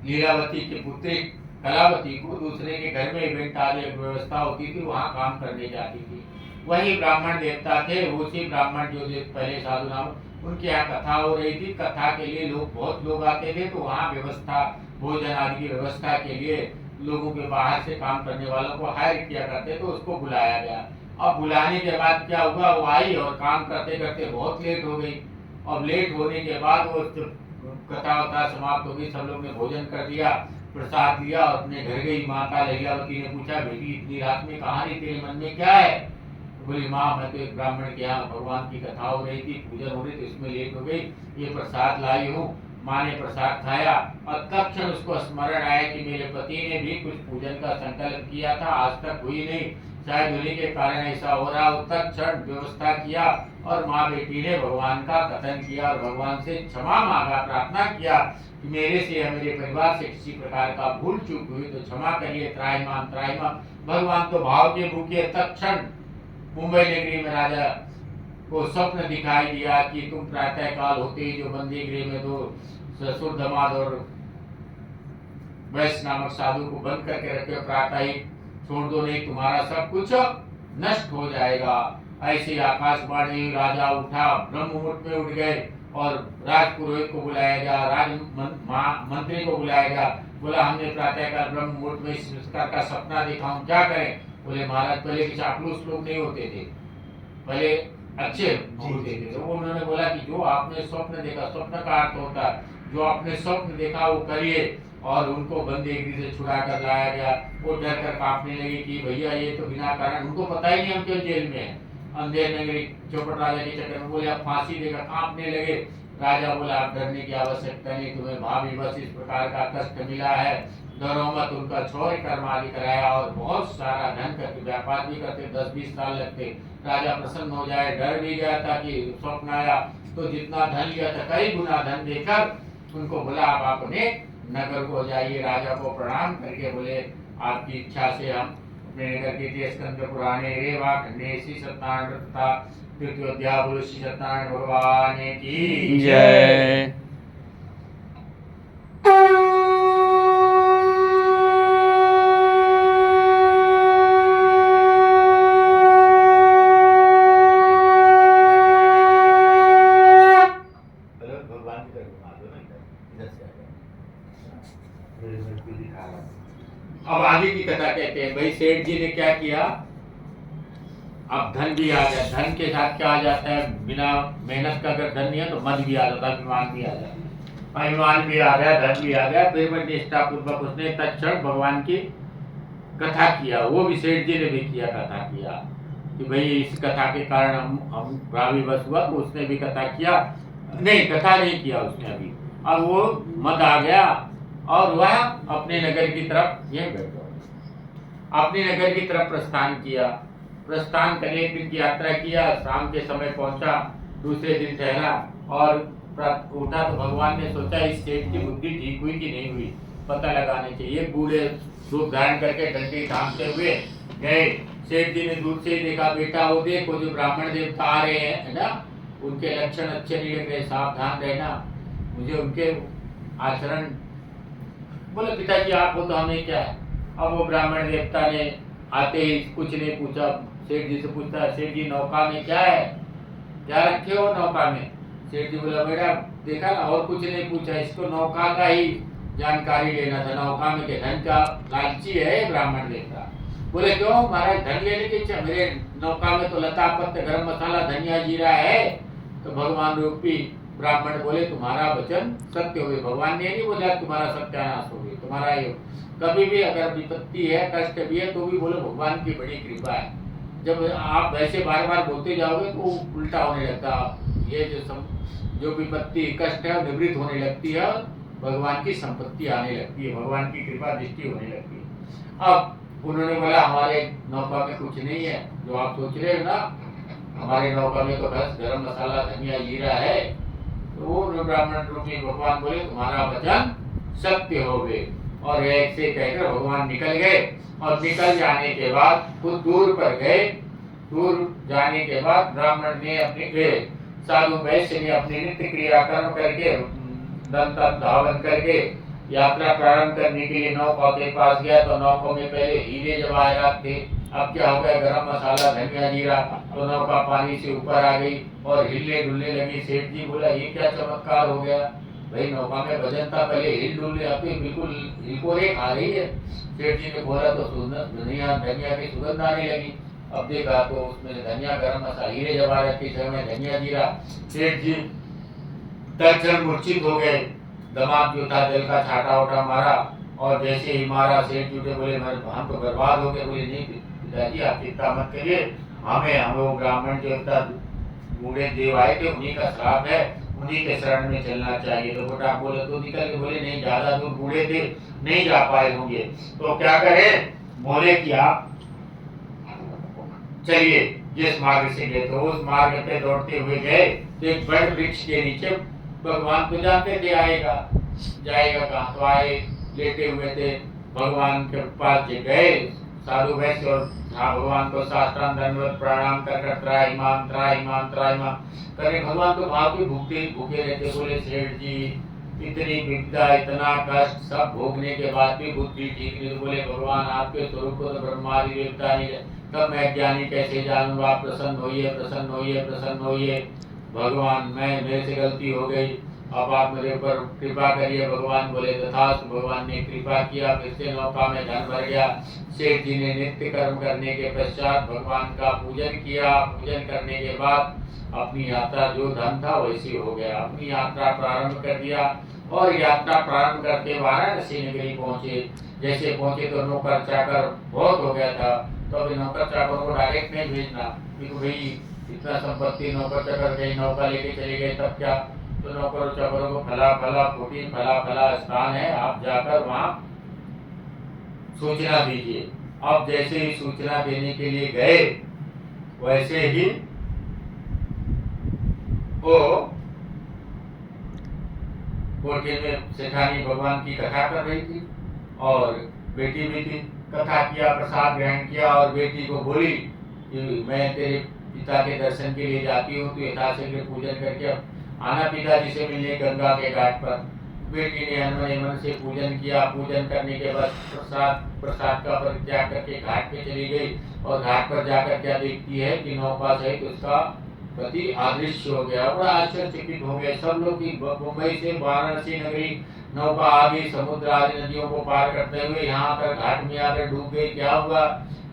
लीलावती की पुत्री कलावती को, दूसरे के घर में इवेंट आदि व्यवस्था होती थी, वहां काम करने जाती थी। वही ब्राह्मण देवता थे, उसी ब्राह्मण जो पहले साधु नाम, उनके यहाँ कथा हो रही थी। कथा के लिए लोग, बहुत लोग आते थे, तो वहाँ व्यवस्था, भोजन आदि की व्यवस्था के लिए लोगों के बाहर से काम करने वालों को हायर किया करते, तो उसको बुलाया गया। अब बुलाने के बाद क्या हुआ, वो आई और काम करते करते बहुत लेट हो गई। अब लेट होने के बाद वो कथा वथा समाप्त हो गई, सब लोग ने भोजन कर दिया, प्रसाद दिया और अपने घर गई। माता लीलावती ने पूछा, बेटी इतनी रात में कहाँ रही, तेरे मन में क्या है? बोली, माँ मैं तो एक ब्राह्मण के यहाँ भगवान की कथा हो रही थी, पूजन हो रही थी, इसमें लेट हो गई, ये प्रसाद लाई हूँ। माँ ने प्रसाद खाया और तत्क्षण उसको स्मरण आया कि मेरे पति ने भी कुछ पूजन का संकल्प किया था, आज तक हुई नहीं, शायद उन्हीं के कारण ऐसा हो रहा। तत्क्षण व्यवस्था किया और माँ बेटी ने भगवान का कथन किया और भगवान से क्षमा मांगा, प्रार्थना किया कि मेरे से या मेरे परिवार से किसी प्रकार का भूल चूक हुई तो क्षमा करिए, त्राहिमाम त्राहिमाम। भगवान तो भाव के भूखे। तत्क्षण मुंबई नगरी में राजा को स्वप्न दिखाई दिया कि तुम प्रातः काल होते ही जो बंदी गृह में दो ससुर दामाद और वैश्य नामक साधु को बंद करके रखे, प्रातः ही छोड़ दो, नहीं तुम्हारा सब कुछ नष्ट हो जाएगा। ऐसे आकाशवाणी, राजा उठा, ब्रह्म मुहूर्त में उठ गए और राजपुरोहित को बुलाया गया, मंत्री को बुलाया गया। बोला, हमने प्रातः काल ब्रह्म मुहूर्त में इस प्रकार का सपना देखा, हम क्या करें? बोले, महाराज पहले के चापलूस लोग नहीं होते थे, पहले अच्छे होते थे। तो उन्होंने बोला कि जो आपने स्वप्न देखा, स्वप्न का अर्थ होता है जो आपने स्वप्न देखा वो करिए। और उनको बंदीगिरी से छुड़ा कर लाया गया। वो डर कर कांपने लगे कि भैया ये तो बिना कारण, उनको पता ही नहीं हम क्यों जेल में हैं। अंधेर नगरी चौपट राजा के चक्कर में, बोले आप फांसी देकर कांपने लगे। राजा बोला, आप डरने की आवश्यकता नहीं, तुम्हें भाभी बस इस प्रकार का कष्ट मिला है, डरो मत। उनका छौर कर्म आदि कराया और बहुत सारा धन करके व्यापार भी करते, 10-20 साल लगते। राजा प्रसन्न हो जाए, डर भी गया था कि स्वप्न आया तो जितना धन लिया था कई गुना धन देकर उनको बोला, आप अपने नगर को जाइए। राजा को प्रणाम करके बोले, आपकी इच्छा से हम अपने नगर के स्कंद पुराणे रेवा खंडे श्री सत्यनारायण व्रत तथा तृतीयोध्याय बोलो श्री सत्यनारायण भगवान की जय। अब आगे की कथा कहते हैं, भाई सेठ जी ने क्या किया, अब धन भी आ गया। धन के साथ क्या आ जाता है, बिना मेहनत का अगर धन नहीं है तो मद भी आ जाता है, अभिमान भी आ जाता है। अभिमान भी आ गया, धन भी आ गया। प्रेम निष्ठा पूर्वक उसने तत्क्षण भगवान की कथा किया। वो भी सेठ जी ने भी किया, कथा किया कि भाई इस कथा के कारण हम भावी बस हुआ, तो उसने भी कथा किया। नहीं, कथा नहीं किया उसने अभी। अब वो मद आ गया और वह अपने नगर की तरफ, ये बैठो, अपने नगर की तरफ प्रस्थान किया। प्रस्थान करने एक दिन की यात्रा किया, शाम के समय पहुंचा, दूसरे दिन ठहरा और उठा तो भगवान ने सोचा इस सेठ की बुद्धि ठीक हुई कि नहीं हुई, पता लगाने चाहिए। बूढ़े रूप धारण करके डंडी थामते हुए गए। सेठ जी ने दूर से देखा, बेटा वो देखो जो ब्राह्मण देवता आ रहे हैं, है ना, उनके लक्षण अच्छे नहीं लग रहे, सावधान रहना, मुझे उनके आचरण। बोले, पिताजी आप हो तो हमें क्या है। अब वो ब्राह्मण देवता ने आते ही कुछ नहीं पूछा, सेठ जी से पूछता, सेठ जी नौका में क्या है, क्या रखे हो नौका में? सेठ जी बोला, बेटा देखा ना, और कुछ नहीं पूछा, इसको नौका का ही जानकारी लेना था, नौका में के धन का लालची है ब्राह्मण देवता। बोले क्यों महाराज, धन लेने की इच्छा? मेरे नौका में तो लता पत्ते, गरम मसाला, धनिया जीरा है। तो भगवान रूपी ब्राह्मण बोले तुम्हारा वचन सत्य हो गए। भगवान ने नहीं बोला तुम्हारा सत्यानाश हो गया, तुम्हारा ये कभी भी अगर विपत्ति है, कष्ट भी है, तो भी बोलो भगवान की बड़ी कृपा है। जब आप वैसे बार बार बोलते जाओगे तो उल्टा होने लगता, ये जो विपत्ति कष्ट है निवृत्त होने लगती है, भगवान की संपत्ति आने लगती है, भगवान की कृपा दृष्टि होने लगती है। अब उन्होंने बोला हमारे नौका में कुछ नहीं है जो आप सोच रहे हो ना, हमारे नौका में तो बस गरम मसाला, धनिया, जीरा है। तो वो ब्राह्मण रूपी भगवान बोले तुम्हारा वचन सत्य हो गए। और एक से कहकर भगवान निकल गए। और निकल जाने के बाद कुछ दूर पर गए। दूर जाने के बाद ब्राह्मण ने अपने साधु वैश्य ने अपनी नित्य क्रिया कर्म करके दंत धावन करके यात्रा प्रारंभ करने के लिए नौका के पास गया। तो नौका में पहले हीरे जवाहरात थे, अब क्या हो गया, गरम मसाला, धनिया, जीरा। तो नौका पानी से ऊपर आ गई और हिलने डुलने लगी। सेठ जी बोला ये क्या चमत्कार हो गया, भाई नौका में वजन था, पहले हिल डुलने, अब तो बिल्कुल हिलकोरे खा रही है। सेठ जी ने बोला तो धनिया की सुगंध आने लगी। अब देखा तो उसमें धनिया, गरम मसाला, हीरे जवाहरात की समय धनिया, जीरा। सेठ जी तत्क्षण मूर्छित हो गए। दमाद जो था जल का छाटा उठा मारा, और जैसे ही मारा सेठ जी बोले हम तो बर्बाद हो गए। बोले नहीं पिताजी आप चिंता मत करिए, हमें वो ब्राह्मण देवता बूढ़े देव आए थे, उन्हीं का श्राप है, उन्हीं के शरण में चलना चाहिए। तो बेटा बोले तो निकल के बोले नहीं, ज्यादा दूर बूढ़े थे, नहीं जा पाए होंगे, तो क्या करें? बोले कि आप चलिए जिस मार्ग से गए तो उस मार्ग पे दौड़ते हुए गए। तो एक बड़े वृक्ष के नीचे, भगवान तो जानते थे आएगा जाएगा कहाँ, तो आए, लेटे हुए थे। भगवान के पास गए साधु वैश्य, और भगवान को साष्टांग दंडवत प्रणाम कर त्राहिमाम त्राहिमाम त्राहिमाम करे। भगवान तो वहां भी भूखे रहते। बोले सेठ जी इतनी विपदा, इतना कष्ट सब भोगने के बाद भी बुद्धि ठीक नहीं। तो बोले भगवान आपके स्वरूप को तो ब्रह्मादि देवता नहीं है, तब मैं ज्ञानी कैसे जानूंगा? प्रसन्न होइए, प्रसन्न होइए, प्रसन्न होइए। भगवान मेरे से गलती हो गई, अब आप मेरे ऊपर कृपा करिए। भगवान बोले तथास्तु। भगवान ने कृपा किया, फिर से नौका में धन भर गया। सेठ जी ने नित्य कर्म करने के पश्चात भगवान का पूजन किया। पूजन करने के बाद अपनी यात्रा, जो धन था वैसी हो गया, अपनी यात्रा प्रारंभ कर दिया। और यात्रा प्रारंभ करके वाराणसी नगरी पहुंचे। जैसे पहुंचे तो नौकर चाकर बहुत हो गया था, तो अभी नौकर चाकर को डायरेक्ट नहीं भेजना, क्योंकि भाई इतना संपत्ति, नौकर चाकर कहीं नौका लेके चले गए तब क्या? तो नौकरों चाकरों को फला फला फूटी, फला फला स्थान है, आप जाकर वहां सूचना दीजिए। अब जैसे ही सूचना देने के लिए गए, वैसे ही वो कोठे में सेठानी भगवान की कथा कर रही थी, और बेटी भी थी। कथा किया, प्रसाद ग्रहण किया, और बेटी को बोली कि मैं तेरे पिता के दर्शन के लिए जाती हूँ, तो यथाशीघ्र पूजन करके आना पिताजी से मिलने गंगा के घाट पर। बेटी ने अनमने मन से पूजन किया। पूजन करने के बाद प्रसाद का परित्याग करके घाट पे चली गई, और घाट पर जाकर क्या देखती है कि नौका सहित उसका पति अदृश्य हो गया। बड़ा आश्चर्यचकित हो गया सब लोग कि मुंबई से वाराणसी नगरी नौका आ गई, समुद्र आदि नदियों को पार करते हुए यहाँ आकर घाट में आकर डूब गई। क्या हुआ?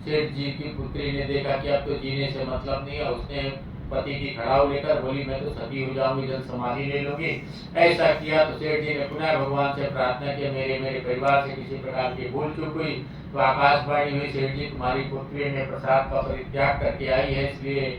सेठ जी की पुत्री ने देखा कि अब तो जीने से मतलब नहीं है, उसने पति की खड़ाऊ लेकर बोली मैं तो सती हो जाऊंगी, जल समाधि ले लूंगी। ऐसा किया तो सेठ जी ने पुनः भगवान से प्रार्थना की, मेरे परिवार से किसी प्रकार की भूल चूक हुई तो आकाशवाणी हुई, सेठ जी तुम्हारी पुत्री ने प्रसाद का परित्याग करके आई है, इसलिए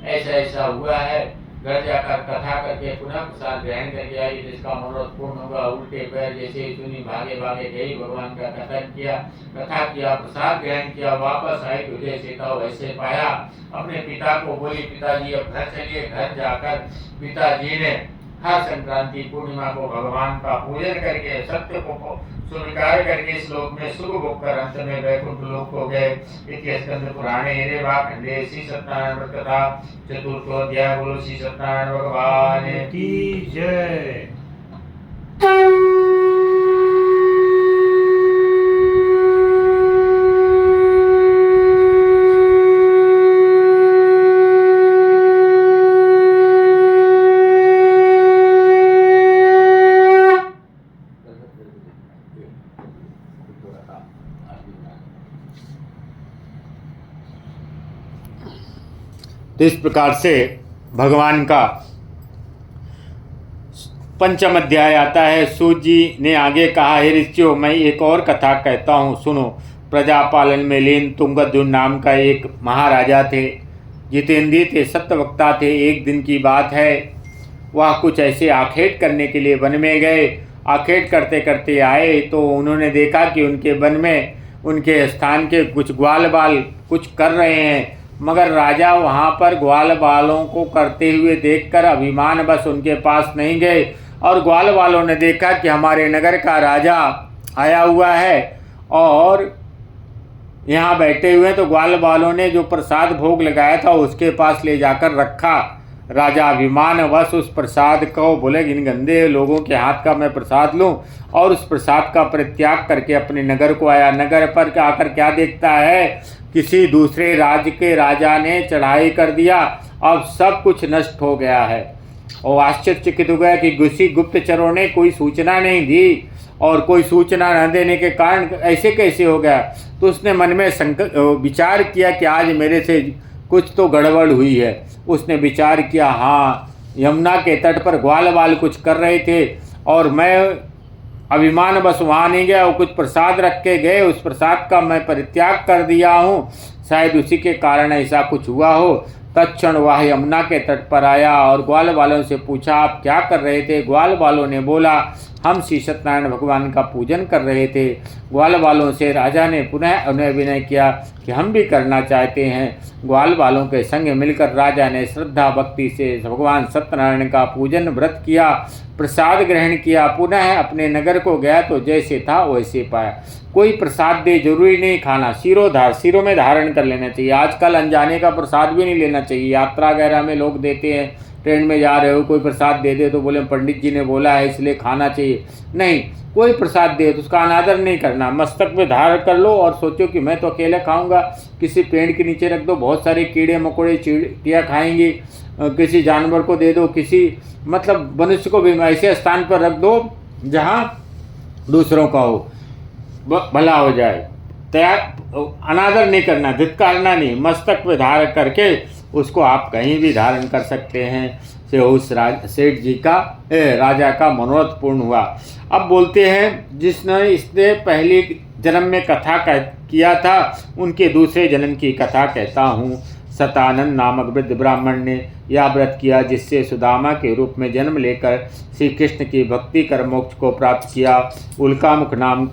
ऐसा ऐसा हुआ है। घर जाकर कथा करके पुनः प्रसाद ग्रहण करके आई, जिसका मनोरथ पूर्ण होगा। उल्टे पैर जैसे ही सुनी, भागे भागे गई, भगवान का कथन किया, कथा किया, प्रसाद ग्रहण किया, वापस आई तो जैसे था वैसे पाया। अपने पिता को बोली पिताजी अब घर चलिए। घर जाकर पिताजी ने हर संक्रांति पूर्णिमा को भगवान का पूजन करके, सत्य को स्वीकार करके इस लोक में सुख भोग कर अंत में वैकुंठ लोक को गए। स्कंद पुराणे रेवाखंडे श्री सत्यनारायण व्रत कथा चतुर्थोध्याय। बोलो श्री सत्यनारायण भगवान की जय। तो इस प्रकार से भगवान का पंचम अध्याय आता है। सूत जी ने आगे कहा, हे ऋषियों, मैं एक और कथा कहता हूँ, सुनो। प्रजापालन में लीन तुंगद्युम्न नाम का एक महाराजा थे। जितेंद्रिय थे, सत्यवक्ता थे। एक दिन की बात है, वह कुछ ऐसे आखेट करने के लिए वन में गए। आखेट करते करते आए तो उन्होंने देखा कि उनके वन में उनके स्थान के कुछ ग्वाल बाल कुछ कर रहे हैं, मगर राजा वहाँ पर ग्वाल बालों को करते हुए देखकर अभिमान बस उनके पास नहीं गए। और ग्वाल बालों ने देखा कि हमारे नगर का राजा आया हुआ है और यहाँ बैठे हुए हैं, तो ग्वाल बालों ने जो प्रसाद भोग लगाया था उसके पास ले जाकर रखा। राजा अभिमान वश उस प्रसाद को बोले, इन गंदे लोगों के हाथ का मैं प्रसाद लूं, और उस प्रसाद का परित्याग करके अपने नगर को आया। नगर पर आकर क्या देखता है, किसी दूसरे राज्य के राजा ने चढ़ाई कर दिया। अब सब कुछ नष्ट हो गया है। और आश्चर्यचकित हो गया कि किसी गुप्तचरों ने कोई सूचना नहीं दी, और कोई सूचना न देने के कारण ऐसे कैसे हो गया। तो उसने मन में विचार किया कि आज मेरे से कुछ तो गड़बड़ हुई है। उसने विचार किया, हाँ, यमुना के तट पर ग्वाल बाल कुछ कर रहे थे और मैं अभिमान बस वहाँ नहीं गया, वो कुछ प्रसाद रख के गए, उस प्रसाद का मैं परित्याग कर दिया हूँ, शायद उसी के कारण ऐसा कुछ हुआ हो। तत्क्षण वह यमुना के तट पर आया और ग्वाल बालों से पूछा, आप क्या कर रहे थे। ग्वाल बालों ने बोला, हम श्री सत्यनारायण भगवान का पूजन कर रहे थे। ग्वाल बालों से राजा ने पुनः उन्हें विनय किया कि हम भी करना चाहते हैं। ग्वाल बालों के संग मिलकर राजा ने श्रद्धा भक्ति से भगवान सत्यनारायण का पूजन व्रत किया, प्रसाद ग्रहण किया, पुनः अपने नगर को गया तो जैसे था वैसे पाया। कोई प्रसाद दे, जरूरी नहीं खाना, सिरों में धारण कर लेना चाहिए। आजकल अनजाने का प्रसाद भी नहीं लेना चाहिए। यात्रा वगैरह में लोग देते हैं, ट्रेन में जा रहे हो कोई प्रसाद दे दे तो बोले पंडित जी ने बोला है इसलिए खाना चाहिए। नहीं, कोई प्रसाद दे तो उसका अनादर नहीं करना, मस्तक में धारण कर लो और सोचो कि मैं तो अकेले खाऊंगा। किसी पेड़ के नीचे रख दो, बहुत सारे कीड़े मकोड़े चिड़िया खाएंगी। किसी जानवर को दे दो, किसी मतलब मनुष्य को भी ऐसे स्थान पर रख दो जहाँ दूसरों का हो, भला हो जाए। तैयार अनादर नहीं करना, धिक्कारना नहीं, मस्तक पे धारण करके उसको आप कहीं भी धारण कर सकते हैं। से उस सेठ जी का राजा का मनोरथ पूर्ण हुआ। अब बोलते हैं, जिसने इसने पहले जन्म में कथा किया था उनके दूसरे जन्म की कथा कहता हूँ। सतानंद नामक वृद्ध ब्राह्मण ने यह व्रत किया जिससे सुदामा के रूप में जन्म लेकर श्री कृष्ण की भक्ति कर मोक्ष को प्राप्त किया। उल्कामुख नाम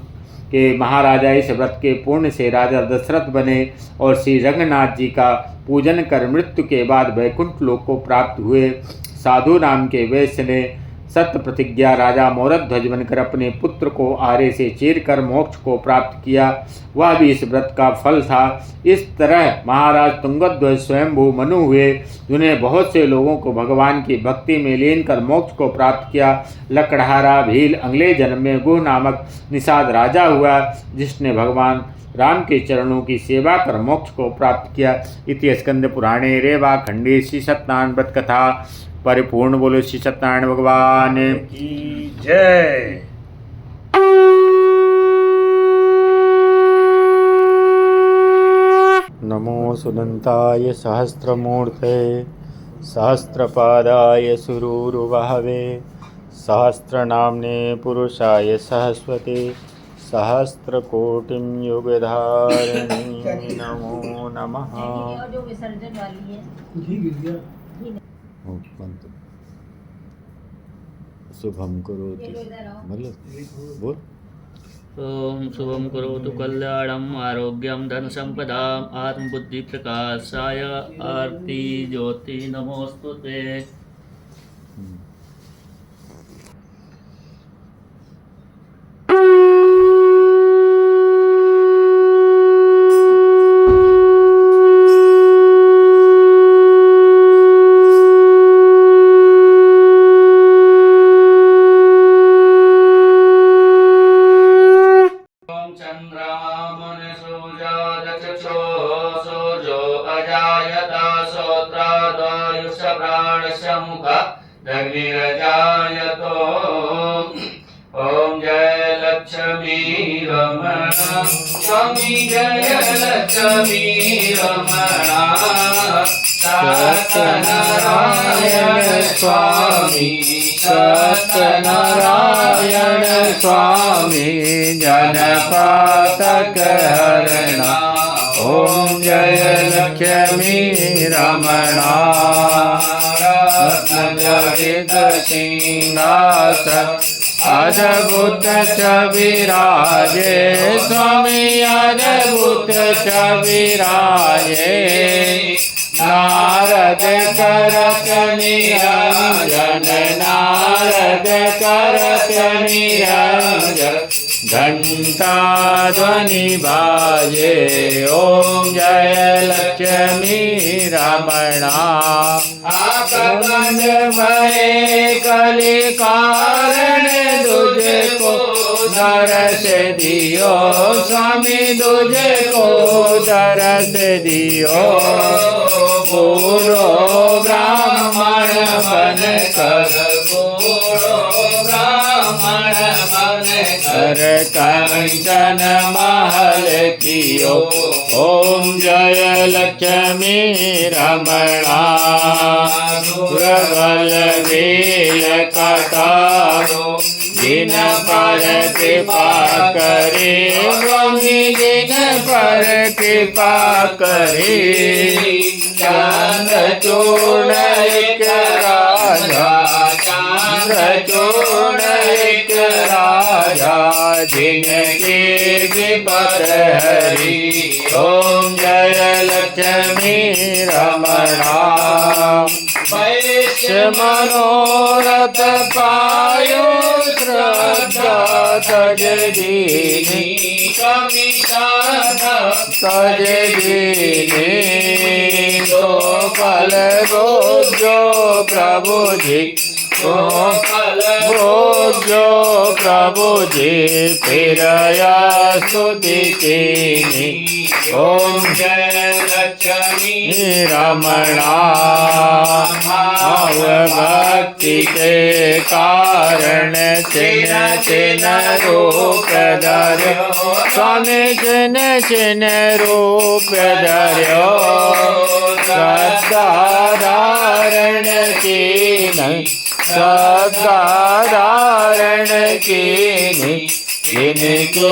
के महाराजा इस व्रत के पूर्ण से राजा दशरथ बने और श्री रंगनाथ जी का पूजन कर मृत्यु के बाद वैकुंठ लोक को प्राप्त हुए। साधु नाम के वैश्य ने सत्य प्रतिज्ञा राजा मोरध्वज बनकर अपने पुत्र को आरे से चीर कर मोक्ष को प्राप्त किया, वह भी इस व्रत का फल था। इस तरह महाराज तुंगध्वज स्वयंभू मनु हुए, जिन्हें बहुत से लोगों को भगवान की भक्ति में लीन कर मोक्ष को प्राप्त किया। लकड़हारा भील अगले जन्म में गुह नामक निषाद राजा हुआ, जिसने भगवान राम के चरणों की सेवा कर मोक्ष को प्राप्त किया। इति स्कंद पुराणे रेवा खंडे श्री सत्यनारायण व्रत कथा परिपूर्ण। बोलो श्री सत्यनारायण भगवान की जय। नमो सुदंताय सहस्रमूर्ते सहस्रपादाय सुरूरुवहवे सहस्रनाम्ने पुरुषाय सहस्वते सहस्रकोटिं युगधारिणी नमो नमः। जो विसर्जन वाली है शुभम करोति मतलब बोल। ओम शुभम करोतु कल्याणम आरोग्यम धन संपदाम आत्मबुद्धि प्रकाशाय आरती ज्योति नमोस्तुते। ओम जय लक्ष्मी रमण स्वामी जय लक्ष्मी रमण सत्यनारायण स्वामी सत्यनारायण स्वामी जनपातक हरणा ओम जय लक्ष्मी रमणा रत्नजडित सिंहासन अद्भुत विराजे स्वामी अद्भुत विराजे नारद करत निरंजन नारद करत निरंजन घंटा ध्वनि बाजे ओम जय लक्ष्मी रमणा आकंद भय कलि कारण तुझको दरस दियो स्वामी तुझको दरस दियो पूरो ब्राह्मण बन कर कर कंचन महल कियो ओम जय लक्ष्मी रमणा दुर्बल वीर कटारो जिन पर कृपा करे स्वामी जिन पर कृपा करे चंद्रचूड़ एक राजा चंद्रचूड़ एक राजा जिनके विपद हरि ओम जय लक्ष्मी रमणा वैश्य मनोरथ पायो श्रद्धा तज दीनी कवि तज दीनी तो फल भोजो प्रभु जी तो फल भोजो प्रभु जी फिर स्तुति कीनी ओम जय लक्ष्मी रमणा भाव भक्ति के कारण चिन चिन रूप धर्यो स्वामी चिन चिन रूप धर्यो श्रद्धा धारण कीन श्रद्धा धारण कीनी जिनके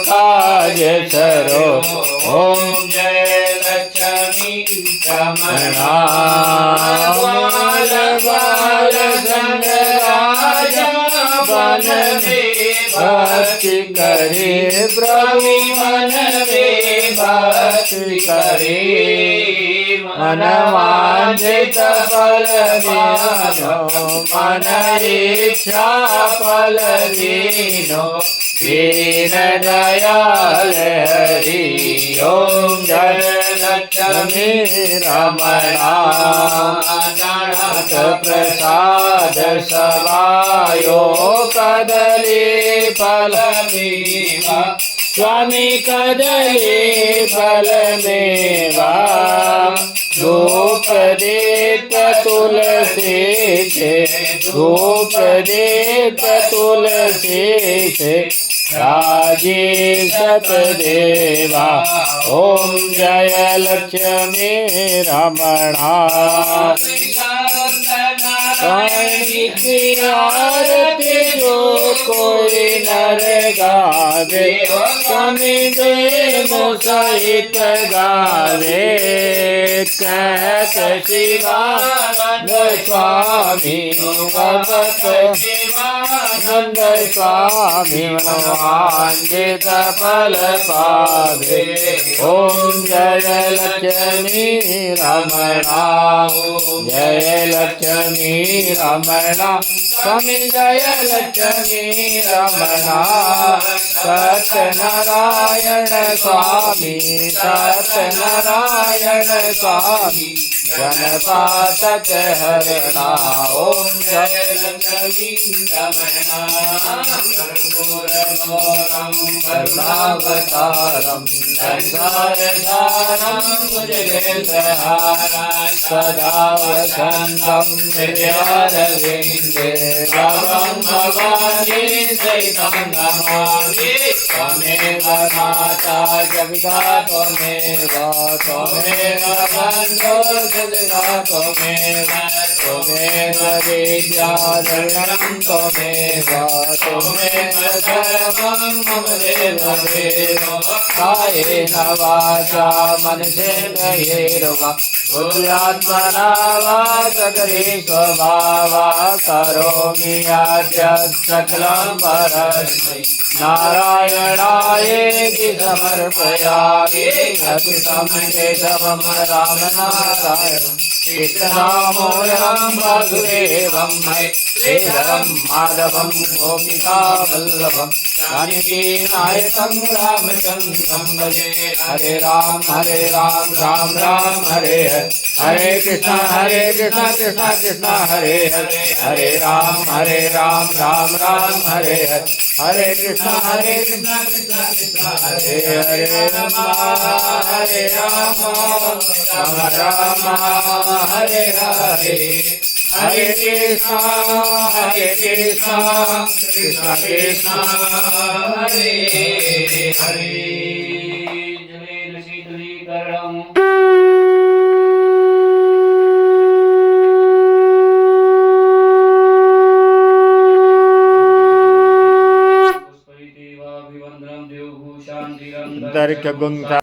काज सरो ओम जय लक्ष्मी रमणा बाल बाल संग राजा बन में भक्ति करे प्रभु मन में भक्ति करे मन वांछित फल दीनो मन इच्छा फल दीनो दीन दयाल हरि ओम जय लक्ष्मी रमणा जानत प्रसाद सवायो कदली फल मेवा स्वामी कदली फल मेवा धूप दीप तुलसी से धूप दीप तुलसी से राजी सतदेवा ओम जय लक्ष्मी रमणा आरती जो कोई नर गावे स्वामी देव सहित गावे कहत शिवानंद स्वामी भगत शिवानंद स्वामी वांछित फल पावे ओम जय लक्ष्मी रमणा जय लक्ष्मी रमणा स्वामी जय लक्ष्मी रमणा सत्यनारायण स्वामी सत्यनारायण स्वामी जनपातक हरणा ओम लक्ष्मी रमणां कर्पूरगौरं करुणावतारं संसारसारं भुजगेन्द्रहारं सदा वसन्तं हृदयारविन्दे भवं भवानी सहितं नमामि त्वमेव माता च पिता त्वमेव बन्धो सदा त्वमेव विद्याधरणं त्वमेव सर्वं मम देवदेव कायेन वाचा मनसेन्द्रियैर्वा बुद्ध्यात्मना वा सकले स्वभावा करोमि यद्यत् सकलं परस्मै नारायणायेति समर्पयामि अच्युतं केशवं राम नारायणं कृष्णदामोदरं वासुदेवं श्रीधरं माधवं गोपिकावल्लभं जानकीनायकं रामचन्द्रं भजे हरे राम राम राम हरे हरे कृष्ण कृष्ण कृष्ण हरे हरे हरे राम राम राम हरे हरे कृष्ण कृष्ण कृष्ण हरे हरे राम राम राम हरे हरे हरे कृष्ण कृष्ण कृष्ण हरे हरे जलेन शीतलीकरणम् दर्कगुंता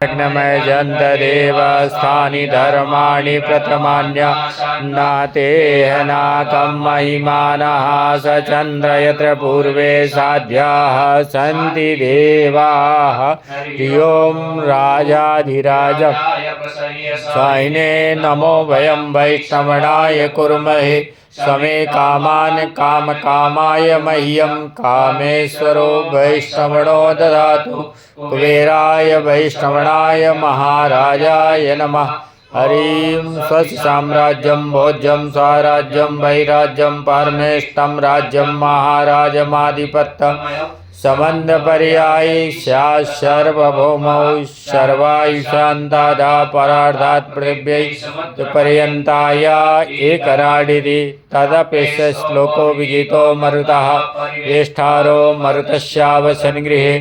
यज्ञमय जन्तदेवस्थानि धर्माणि प्रथमान्यनातेह नाकं महिमानः स चन्द्र यत्र पूर्वे साध्याः सन्ति देवाः धियों राजाधिराज सैने नमो वयं वैष्णवणाय कुर्महे समे कामान् कामकामाय मह्यं कामेश्वरो वैष्णवणो ददातु कुबेराय वैष्णवणाय महाराजाय नमः हरिं स्वस्य साम्राज्यं भोज्यं स्वराज्यं वैराज्यं परमेष्टं राज्यं महाराजमाधिपत्यं संबंधपर्यायी स्यात् सार्वभौमौ सर्वायुषान्तादा परार्धात् पृथिव्यै पर्यन्ताय एकराडिति तदपि श्लोको विजितो मरुतः वेष्ठारो मरुतस्यावसन्गृहे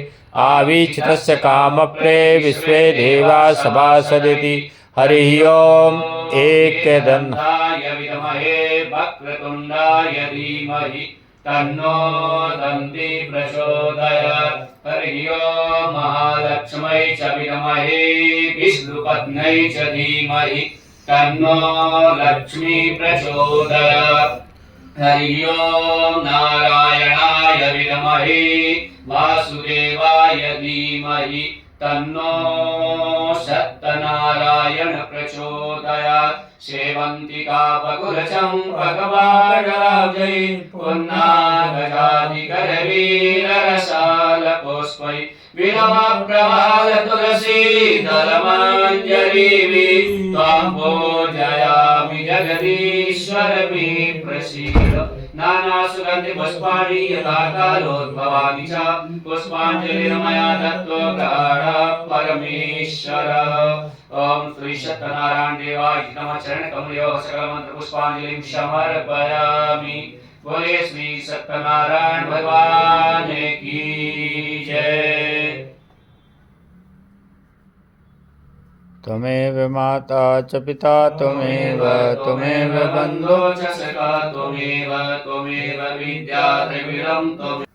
आवीक्षितस्य कामप्रे विश्वे देवा सभासदिति हरिः ओम् एकदन्ताय विद्महे वक्रतुण्डाय धीमहि तन्नो दन्ति प्रचोदयात् हरिः ओम् महालक्ष्मै च विद्महे विष्णुपत्न्यै च धीमहि तन्नो लक्ष्मी प्रचोदयात् हरिः ओम् नारायणाय विद्महे वासुदेवाय धीमहि तन्नो सत्यनारायण प्रचोदयात् सेवन्तिका बकुलचम्पकवाराजै पुन्नागजादिकरवीररसालपुष्पै विनमप्रभाल तुलसीदलमञ्जरीवि त्वां पूजयामि जगदीश्वर मे प्रसीद नानासुगन्धि पुष्पाणि यथा कालोद्भवानि च पुष्पाञ्जलिर्मया दत्त्वा परमेश्वर ओम श्री सत्यनारायण देवाय नमः चरण कमलयोः सकलमंत्र पुष्पांजलिं समर्पयामि बोले श्री सत्यनारायण भगवान की जय। त्वमेव माता च पिता त्वमेव बन्धो च सखा त्वमेव विद्या द्रविणं त्वमेव